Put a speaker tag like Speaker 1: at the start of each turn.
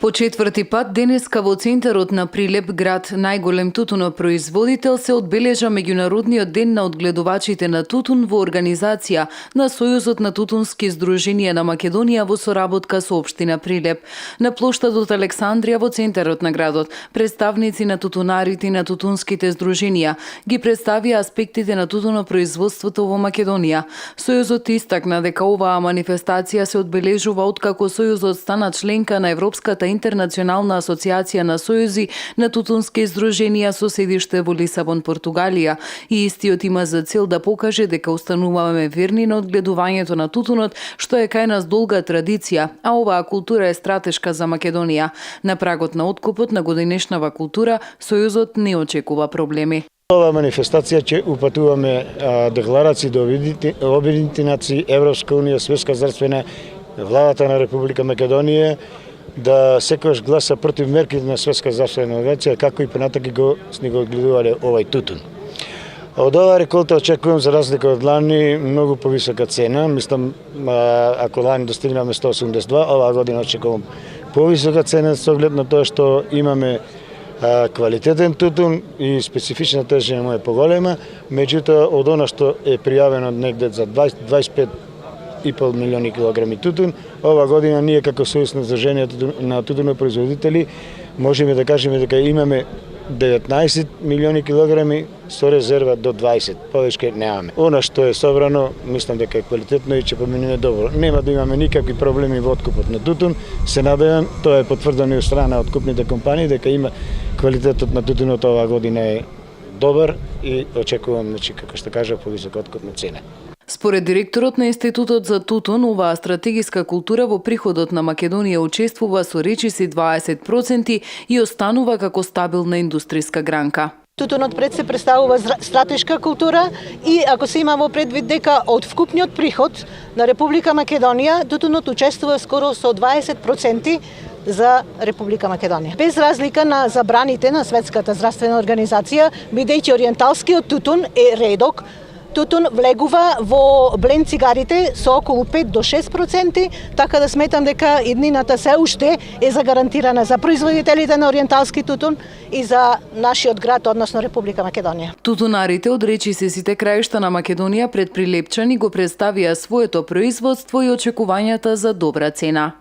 Speaker 1: По четврти пат денеска во центарот на Прилеп, град најголем тутунопроизводител, се одбележа меѓународниот ден на одгледувачите на тутун во организација на Сојузот на тутунски здруженија на Македонија во соработка со општина Прилеп. На плоштадот Александрија во центарот на градот, представници на тутунарите и на тутунските здруженија ги представија аспектите на тутунопроизводството во Македонија. Сојузот истакна дека оваа манифестација се одбележува откако Сојузот стана членка на Европската интернационална асоциација на сојузи на тутунски здруженија со седиште во Лисабон, Португалија, и истиот има за цел да покаже дека устануваме верни на одгледувањето на тутунот, што е кај нас долга традиција, а оваа култура е стратешка за Македонија. На прагот на откупот на годинешнава култура, Сојузот не очекува проблеми.
Speaker 2: Ова манифестација ќе упатуваме декларации до Обединените нации, Европска унија, Светска здравствена, владата на Република Македонија, да секојаш гласа против мерките на Светска здравствена организација, како и понатаки го одгледувале овај тутун. Од оваа реколта очекувам, за разлика од лани, многу повисока цена. Мислам, ако лани достигнаме 182, оваа година очекувам повисока цена со оглед на тоа што имаме квалитетен тутун и специфична тежина му е поголема, меѓутоа од она што е пријавено негде за 25,5 милиони килограми тутун, ова година ние како Сојуз на здруженија на тутунопроизводители можеме да кажеме дека имаме 19 милиони килограми со резерва до 20, повеќе немаме. Она што е собрано, мислам дека е квалитетно и ќе поминеме добро. Нема да имаме никакви проблеми во откупот на тутун. Се надевам, тоа е потврдено и од страна од откупните компании, дека има квалитетот на тутунот оваа година е добар и очекувам, како што кажа, повисока откупна цена.
Speaker 1: Според директорот на Институтот за тутун, оваа стратегиска култура во приходот на Македонија учествува со речиси 20% и останува како стабилна индустријска гранка.
Speaker 3: Тутунот пред се представува стратешка култура и ако се има во предвид дека од вкупниот приход на Република Македонија, тутунот учествува скоро со 20% за Република Македонија. Без разлика на забраните на Светската здравствена организација, бидејќи ориенталскиот тутун е редок, тутун влегува во бленд цигарите со околу 5 до 6%, така да сметам дека иднината се уште е загарантирана за производителите на ориенталски тутун и за нашиот град, односно Република Македонија.
Speaker 1: Тутунарите од речиси сите краишта на Македонија пред прилепчани го представија своето производство и очекувањата за добра цена.